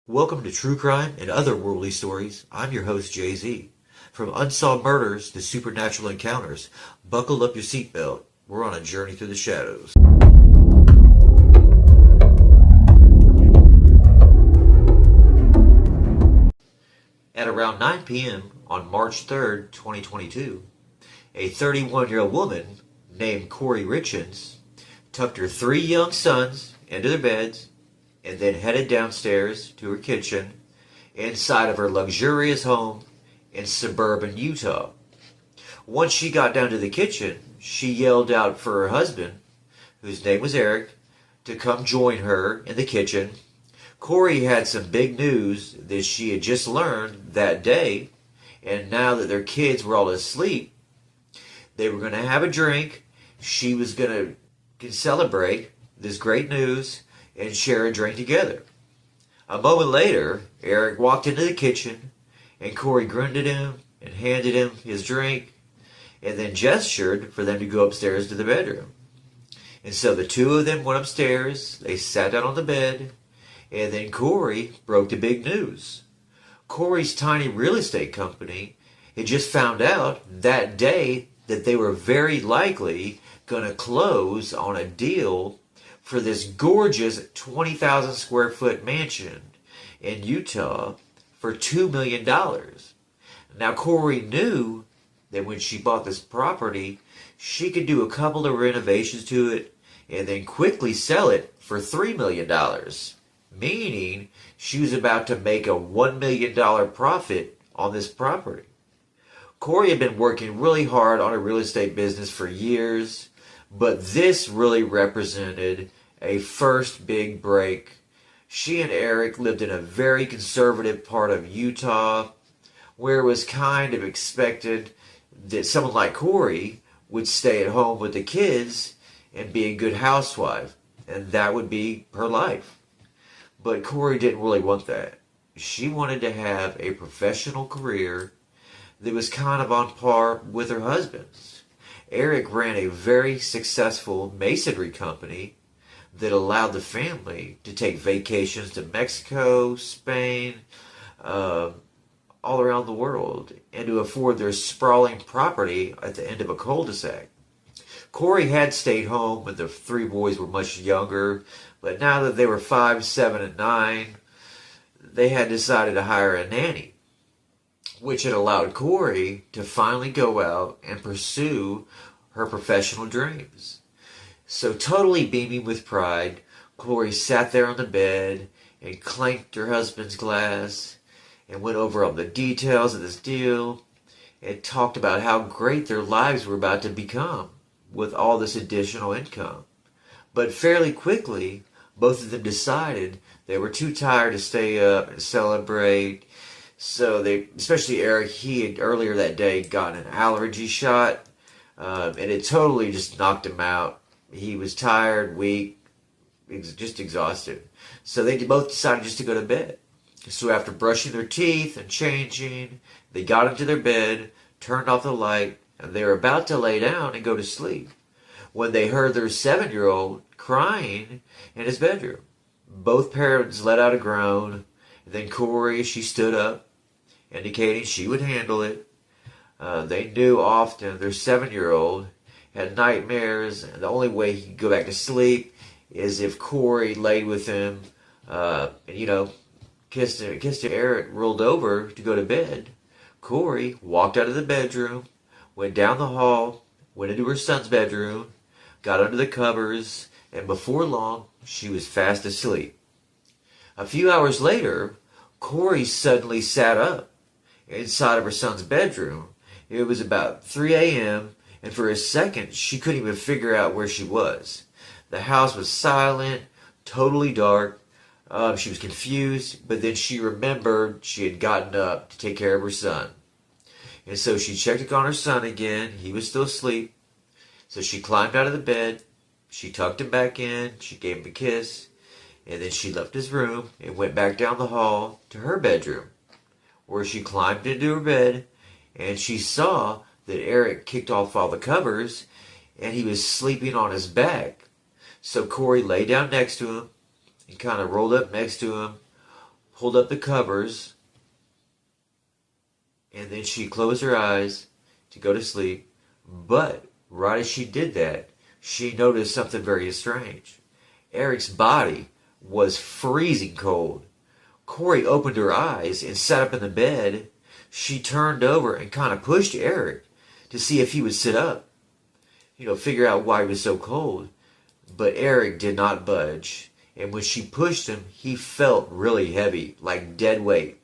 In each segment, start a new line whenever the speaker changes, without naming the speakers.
Welcome to True Crime and Other Worldly Stories. I'm your host, Jay-Z. From unsolved murders to supernatural encounters, buckle up your seatbelt. We're on a journey through the shadows. At around 9 p.m. on March 3rd, 2022, a 31-year-old woman named Corey Richens tucked her three young sons into their beds and then headed downstairs to her kitchen inside of her luxurious home in suburban Utah. Once she got down to the kitchen, she yelled out for her husband, whose name was Eric, to come join her in the kitchen. Corey had some big news that she had just learned that day, and now that their kids were all asleep, they were going to have a drink. She was going to celebrate this great news and share a drink together. A moment later, Eric walked into the kitchen, and Corey grinned at him and handed him his drink, and then gestured for them to go upstairs to the bedroom. And so the two of them went upstairs, they sat down on the bed, and then Corey broke the big news. Corey's tiny real estate company had just found out that day that they were very likely going to close on a deal for this gorgeous 20,000 square foot mansion in Utah for $2 million. Now, Corey knew that when she bought this property, she could do a couple of renovations to it and then quickly sell it for $3 million, meaning she was about to make a $1 million profit on this property. Corey had been working really hard on a real estate business for years, but this really represented a first big break. She and Eric lived in a very conservative part of Utah, where it was kind of expected that someone like Corey would stay at home with the kids and be a good housewife, and that would be her life. But Corey didn't really want that. She wanted to have a professional career that was kind of on par with her husband's. Eric ran a very successful masonry company that allowed the family to take vacations to Mexico, Spain, all around the world, and to afford their sprawling property at the end of a cul-de-sac. Corey had stayed home when the three boys were much younger, but now that they were 5, 7, and 9, they had decided to hire a nanny, which had allowed Corey to finally go out and pursue her professional dreams. So totally beaming with pride, Corey sat there on the bed and clanked her husband's glass and went over all the details of this deal and talked about how great their lives were about to become with all this additional income. But fairly quickly, both of them decided they were too tired to stay up and celebrate. So they, especially Eric, he had earlier that day gotten an allergy shot, and it totally just knocked him out. He was tired, weak, just exhausted. So they both decided just to go to bed. So after brushing their teeth and changing, they got into their bed, turned off the light, and they were about to lay down and go to sleep when they heard their 7-year-old crying in his bedroom. Both parents let out a groan. Then Corey, she stood up, indicating she would handle it. They knew often their 7-year-old had nightmares, and the only way he could go back to sleep is if Corey laid with him, and kissed him. Eric rolled over to go to bed. Corey walked out of the bedroom, went down the hall, went into her son's bedroom, got under the covers, and before long, she was fast asleep. A few hours later, Corey suddenly sat up inside of her son's bedroom. It was about 3 a.m., and for a second, she couldn't even figure out where she was. The house was silent, totally dark. She was confused, but then she remembered she had gotten up to take care of her son. And so she checked on her son again. He was still asleep. So she climbed out of the bed. She tucked him back in. She gave him a kiss. And then she left his room and went back down the hall to her bedroom, where she climbed into her bed, and she saw that Eric kicked off all the covers, and he was sleeping on his back. So Corey lay down next to him and kind of rolled up next to him, pulled up the covers, and then she closed her eyes to go to sleep. But right as she did that, she noticed something very strange. Eric's body was freezing cold. Corey opened her eyes and sat up in the bed. She turned over and kind of pushed Eric to see if he would sit up, figure out why he was so cold. But Eric did not budge. And when she pushed him, he felt really heavy, like dead weight.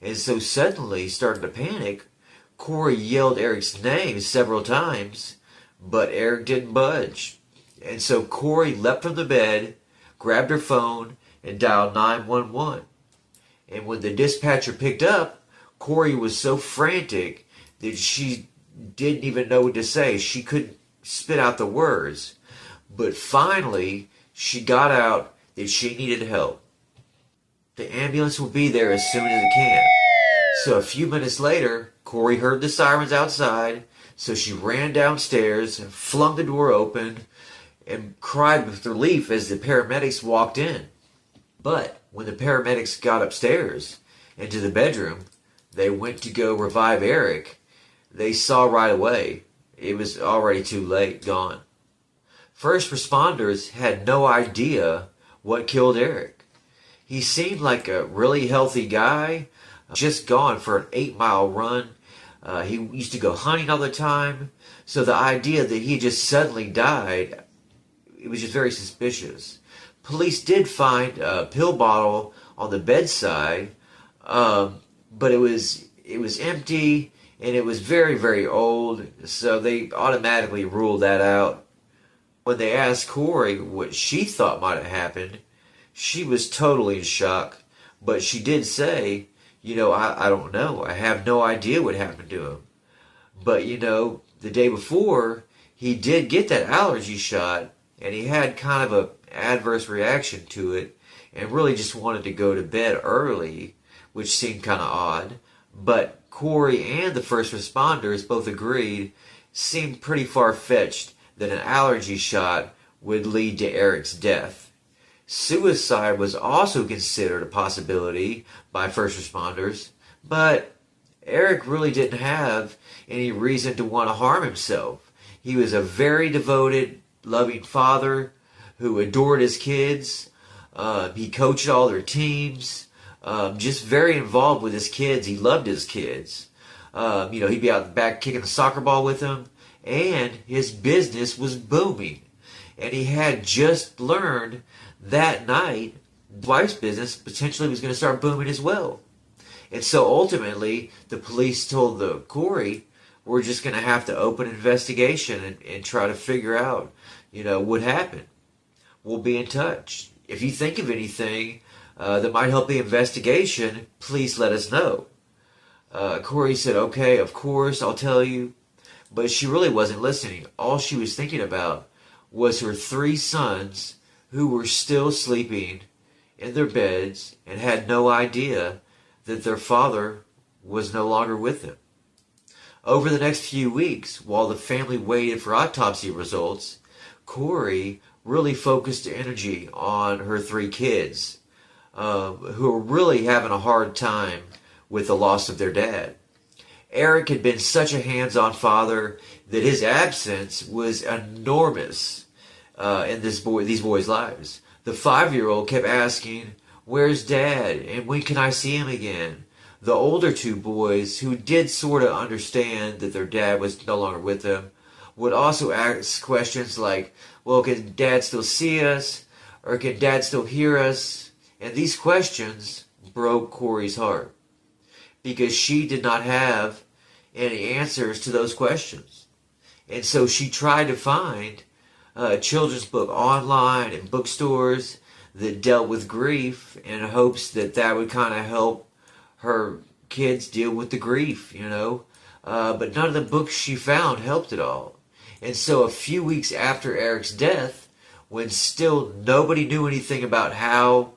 And so suddenly, starting to panic, Corey yelled Eric's name several times, but Eric didn't budge. And so Corey leapt from the bed, grabbed her phone, and dialed 911. And when the dispatcher picked up, Corey was so frantic that she didn't even know what to say. She couldn't spit out the words. But finally, she got out that she needed help. The ambulance will be there as soon as it can. So a few minutes later, Corey heard the sirens outside, so she ran downstairs and flung the door open and cried with relief as the paramedics walked in. But when the paramedics got upstairs into the bedroom, they went to go revive Eric. They saw right away it was already too late, gone. First responders had no idea what killed Eric. He seemed like a really healthy guy, just gone for an 8-mile run. He used to go hunting all the time. So the idea that he just suddenly died, it was just very suspicious. Police did find a pill bottle on the bedside, but it was empty and it was very, very old. So they automatically ruled that out. When they asked Corey what she thought might have happened, she was totally in shock. But she did say, I don't know. I have no idea what happened to him. But, the day before, he did get that allergy shot, and he had kind of an adverse reaction to it, and really just wanted to go to bed early, which seemed kind of odd. But Corey and the first responders both agreed, seemed pretty far-fetched that an allergy shot would lead to Eric's death. Suicide was also considered a possibility by first responders, but Eric really didn't have any reason to want to harm himself. He was a very devoted, loving father who adored his kids. He coached all their teams, just very involved with his kids. He loved his kids. He'd be out the back kicking the soccer ball with them, and his business was booming. And he had just learned that night his wife's business potentially was going to start booming as well. And so ultimately, the police told Corey, we're just going to have to open an investigation and try to figure out, what happened. We'll be in touch. If you think of anything that might help the investigation, please let us know. Corey said, okay, of course, I'll tell you. But she really wasn't listening. All she was thinking about was her 3 sons who were still sleeping in their beds and had no idea that their father was no longer with them. Over the next few weeks, while the family waited for autopsy results, Corey really focused her energy on her 3 kids, who were really having a hard time with the loss of their dad. Eric had been such a hands-on father that his absence was enormous in these boys' lives. The 5-year-old kept asking, where's Dad, and when can I see him again? The older 2 boys, who did sort of understand that their dad was no longer with them, would also ask questions like, well, can Dad still see us? Or can Dad still hear us? And these questions broke Corey's heart, because she did not have any answers to those questions. And so she tried to find a children's book online and bookstores that dealt with grief in hopes that that would kind of help her kids deal with the grief, But none of the books she found helped at all. And so a few weeks after Eric's death, when still nobody knew anything about how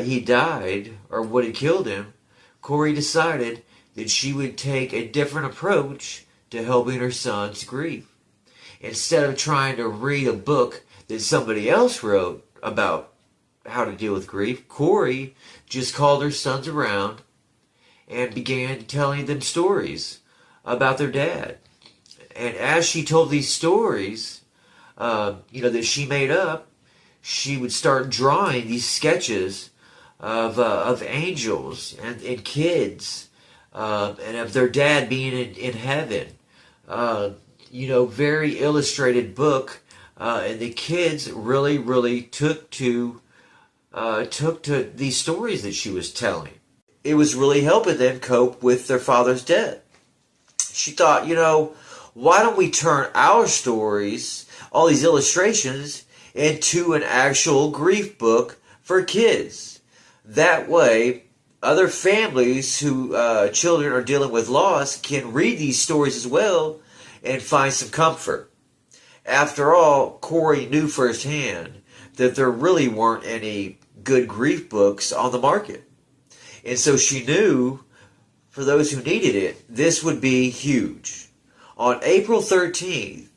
he died or what had killed him, Corey decided that she would take a different approach to helping her sons grieve. Instead of trying to read a book that somebody else wrote about how to deal with grief, Corey just called her sons around and began telling them stories about their dad. And as she told these stories, that she made up, she would start drawing these sketches of angels and kids, and of their dad being in heaven. Very illustrated book, and the kids really took to these stories that she was telling. It was really helping them cope with their father's death. She thought, why don't we turn our stories, all these illustrations, into an actual grief book for kids? That way, other families who children are dealing with loss can read these stories as well and find some comfort. After all, Corey knew firsthand that there really weren't any good grief books on the market. And so she knew, for those who needed it, this would be huge. On April 13th,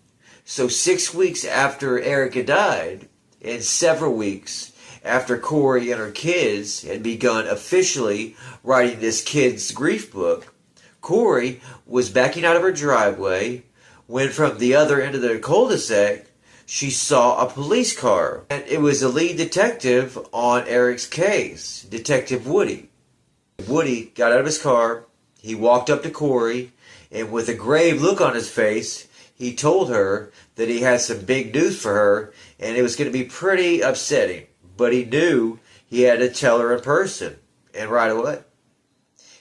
so 6 weeks after Erica died, and several weeks after Corey and her kids had begun officially writing this kid's grief book, Corey was backing out of her driveway when from the other end of the cul-de-sac, she saw a police car. And it was the lead detective on Eric's case, Detective Woody. Woody got out of his car, he walked up to Corey, and with a grave look on his face, he told her that he had some big news for her, and it was going to be pretty upsetting. But he knew he had to tell her in person, and right away.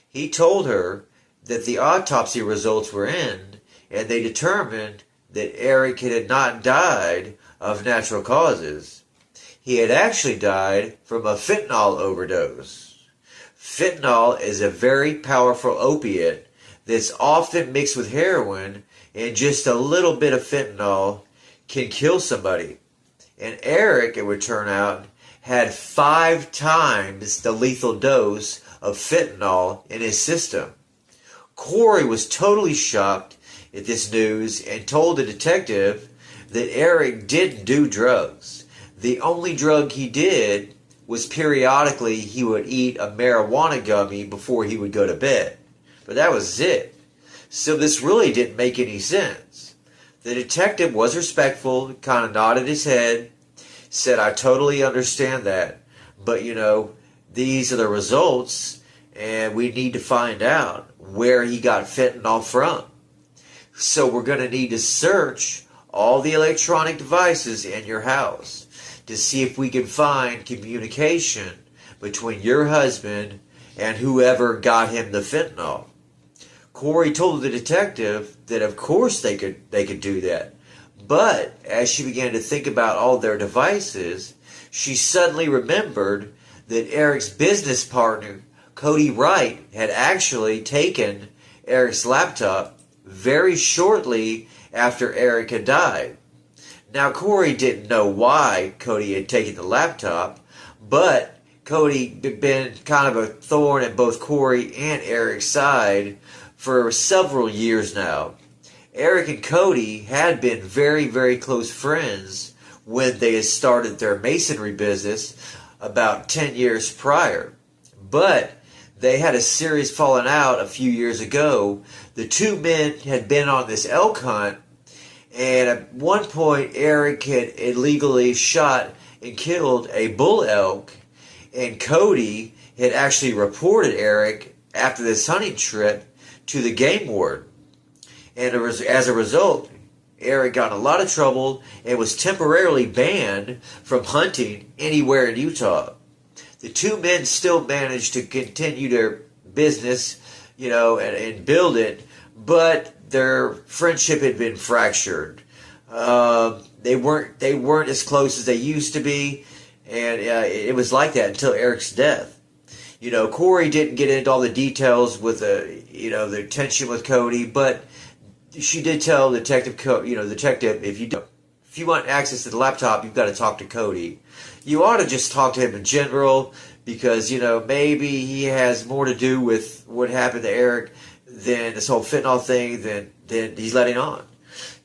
He told her that the autopsy results were in, and they determined that Eric had not died of natural causes. He had actually died from a fentanyl overdose. Fentanyl is a very powerful opiate that's often mixed with heroin, and just a little bit of fentanyl can kill somebody. And Eric, it would turn out, had 5 times the lethal dose of fentanyl in his system. Corey was totally shocked at this news and told the detective that Eric didn't do drugs. The only drug he did was periodically he would eat a marijuana gummy before he would go to bed. But that was it. So this really didn't make any sense. The detective was respectful, kind of nodded his head, said, "I totally understand that, but these are the results, and we need to find out where he got fentanyl from. So we're going to need to search all the electronic devices in your house to see if we can find communication between your husband and whoever got him the fentanyl." Corey told the detective that of course they could do that. But as she began to think about all their devices, she suddenly remembered that Eric's business partner, Cody Wright, had actually taken Eric's laptop very shortly after Eric had died. Now, Corey didn't know why Cody had taken the laptop, but Cody had been kind of a thorn in both Corey and Eric's side for several years now. Eric and Cody had been very close friends when they had started their masonry business about 10 years prior. But they had a serious falling out a few years ago. The two men had been on this elk hunt, and at one point Eric had illegally shot and killed a bull elk, and Cody had actually reported Eric after this hunting trip to the game warden. And as a result, Eric got in a lot of trouble and was temporarily banned from hunting anywhere in Utah. The two men still managed to continue their business, and build it, but their friendship had been fractured. They weren't as close as they used to be, and it was like that until Eric's death. Corey didn't get into all the details with the tension with Cody, but she did tell detective, if you want access to the laptop, you've got to talk to Cody. You ought to just talk to him in general, because maybe he has more to do with what happened to Eric than this whole fentanyl thing than he's letting on.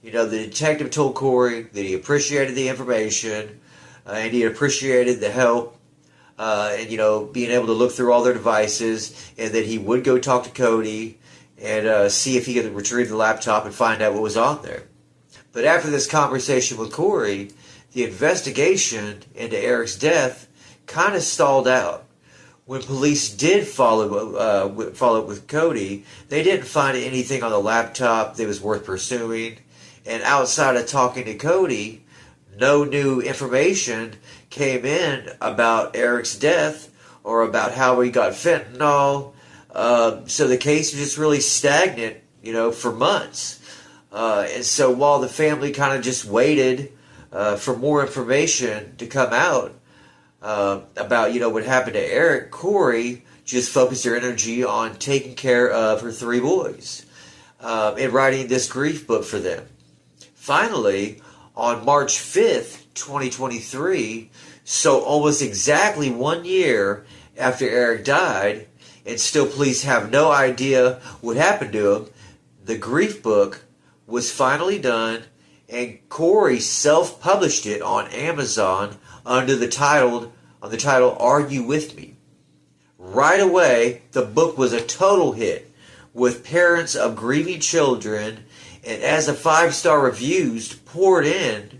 The detective told Corey that he appreciated the information, and he appreciated the help and being able to look through all their devices, and then he would go talk to Cody and see if he could retrieve the laptop and find out what was on there. But after this conversation with Corey, the investigation into Eric's death kind of stalled out. When police did follow up with Cody, they didn't find anything on the laptop that was worth pursuing. And outside of talking to Cody, no new information came in about Eric's death or about how he got fentanyl. So the case was just really stagnant, for months. And so while the family kind of just waited for more information to come out about, what happened to Eric, Corey just focused her energy on taking care of her 3 boys and writing this grief book for them. Finally, on March 5th, 2023, so almost exactly 1 year after Eric died, and still police have no idea what happened to him, the grief book was finally done, and Corey self-published it on Amazon under the title Are You With Me? Right away, the book was a total hit with parents of grieving children, and as the 5-star reviews poured in,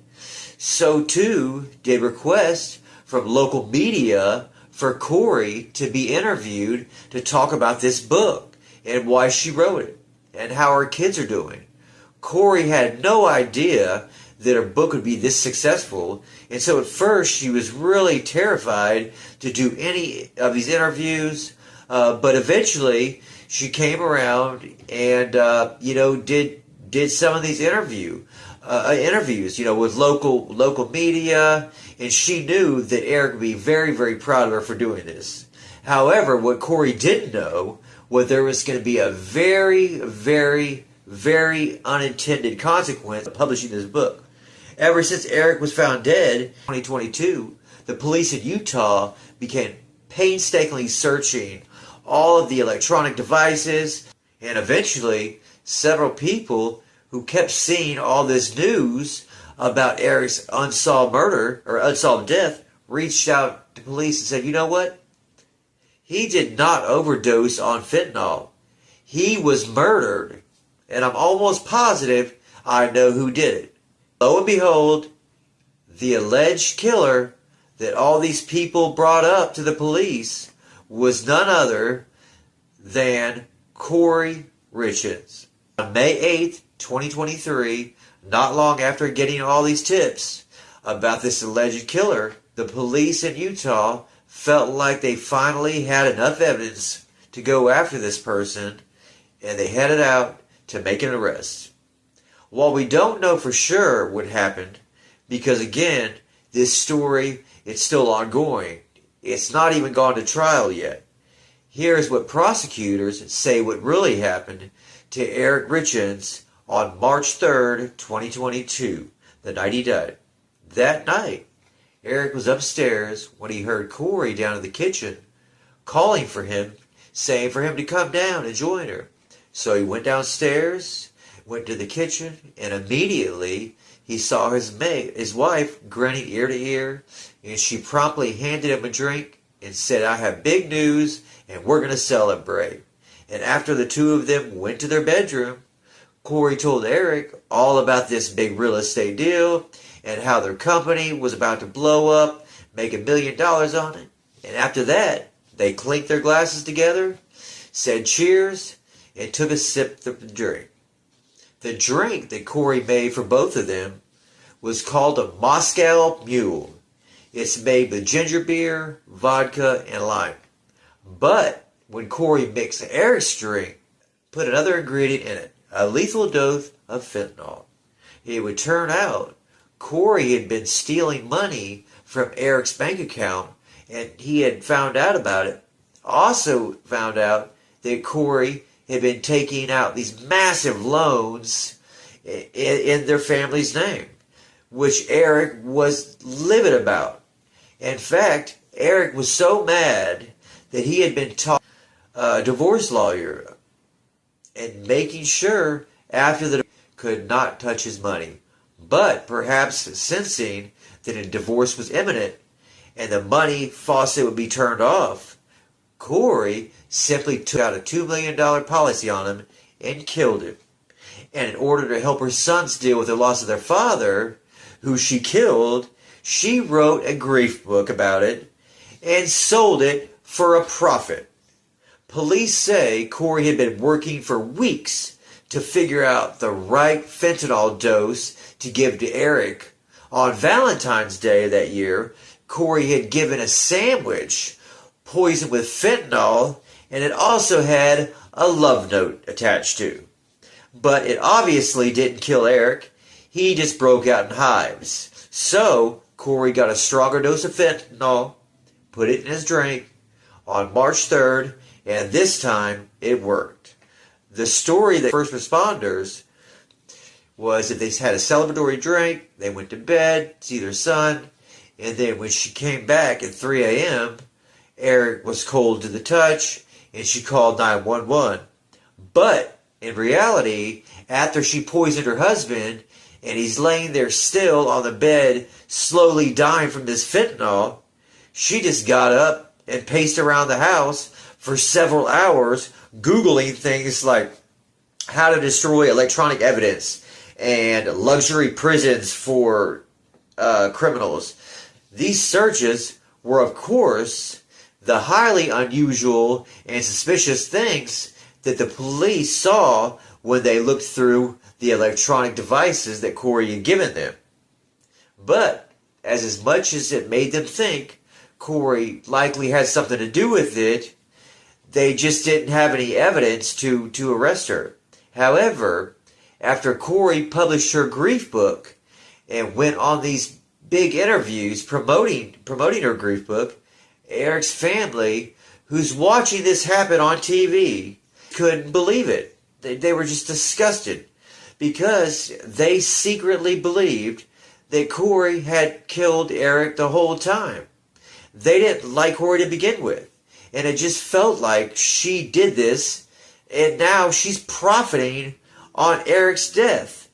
so too did requests from local media for Corey to be interviewed to talk about this book and why she wrote it and how her kids are doing. Corey had no idea that her book would be this successful, and so at first she was really terrified to do any of these interviews, but eventually she came around and did some of these interviews with local media, and she knew that Eric would be very, very proud of her for doing this. However, what Corey didn't know was there was going to be a very, very, very unintended consequence of publishing this book. Ever since Eric was found dead in 2022, the police in Utah began painstakingly searching all of the electronic devices, and eventually several people who kept seeing all this news about Eric's unsolved murder or unsolved death reached out to police and said, you know what? He did not overdose on fentanyl. He was murdered. And I'm almost positive I know who did it. Lo and behold, the alleged killer that all these people brought up to the police was none other than Corey Richards. On May 8th, 2023, not long after getting all these tips about this alleged killer, the police in Utah felt like they finally had enough evidence to go after this person, and they headed out to make an arrest. While we don't know for sure what happened, because again, this story is still ongoing. It's not even gone to trial yet. Here's what prosecutors say what really happened to Eric Richards on March 3rd, 2022, the night he died. That night, Eric was upstairs when he heard Corey down in the kitchen calling for him, saying for him to come down and join her. So he went downstairs, went to the kitchen, and immediately he saw his wife grinning ear to ear, and she promptly handed him a drink and said, I have big news, and we're going to celebrate. And after the two of them went to their bedroom, Corey told Eric all about this big real estate deal and how their company was about to blow up, make $1 million on it. And after that, they clinked their glasses together, said cheers, and took a sip of the drink. The drink that Corey made for both of them was called a Moscow Mule. It's made with ginger beer, vodka, and lime. But when Corey mixed Eric's drink, put another ingredient in it, a lethal dose of fentanyl. It would turn out Corey had been stealing money from Eric's bank account, and he had found out about it. Also found out that Corey had been taking out these massive loans in their family's name, which Eric was livid about. In fact, Eric was so mad that he had been taught a divorce lawyer and making sure after the could not touch his money. But perhaps sensing that a divorce was imminent and the money faucet would be turned off, Corey simply took out a $2 million policy on him and killed him. And in order to help her sons deal with the loss of their father, who she killed, she wrote a grief book about it and sold it for a profit. Police say Corey had been working for weeks to figure out the right fentanyl dose to give to Eric. On Valentine's Day of that year, Corey had given a sandwich poisoned with fentanyl, and it also had a love note attached to. But it obviously didn't kill Eric. He just broke out in hives. So Corey got a stronger dose of fentanyl, put it in his drink on March 3rd, and this time it worked. The story that first responders was that they had a celebratory drink, they went to bed, see their son, and then when she came back at 3 a.m., Eric was cold to the touch, and she called 911. But in reality, after she poisoned her husband, and he's laying there still on the bed, slowly dying from this fentanyl, she just got up and paced around the house for several hours, Googling things like how to destroy electronic evidence and luxury prisons for criminals. These searches were, of course, the highly unusual and suspicious things that the police saw when they looked through the electronic devices that Corey had given them. But as much as it made them think Corey likely had something to do with it, they just didn't have any evidence to arrest her. However, after Corey published her grief book and went on these big interviews promoting her grief book, Eric's family, who's watching this happen on TV, couldn't believe it. They were just disgusted because they secretly believed that Corey had killed Eric the whole time. They didn't like Corey to begin with, and it just felt like she did this, and now she's profiting on Eric's death.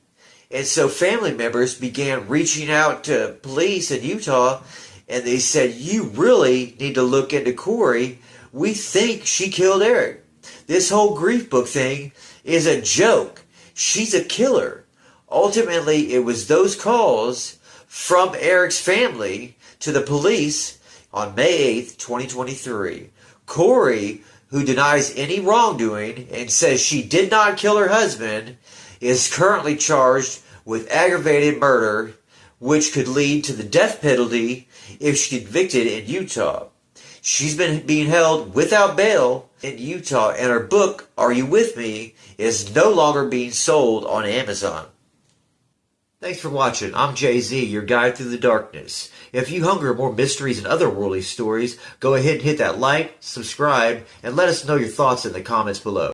And so family members began reaching out to police in Utah, and they said, "You really need to look into Corey. We think she killed Eric. This whole grief book thing is a joke. She's a killer." Ultimately, it was those calls from Eric's family to the police on May 8th, 2023. Corey, who denies any wrongdoing and says she did not kill her husband, is currently charged with aggravated murder, which could lead to the death penalty if she's convicted in Utah. She's been being held without bail in Utah, and her book, Are You With Me?, is no longer being sold on Amazon. Thanks for watching. I'm Jay-Z, your guide through the darkness. If you hunger more mysteries and otherworldly stories, go ahead and hit that like, subscribe, and let us know your thoughts in the comments below.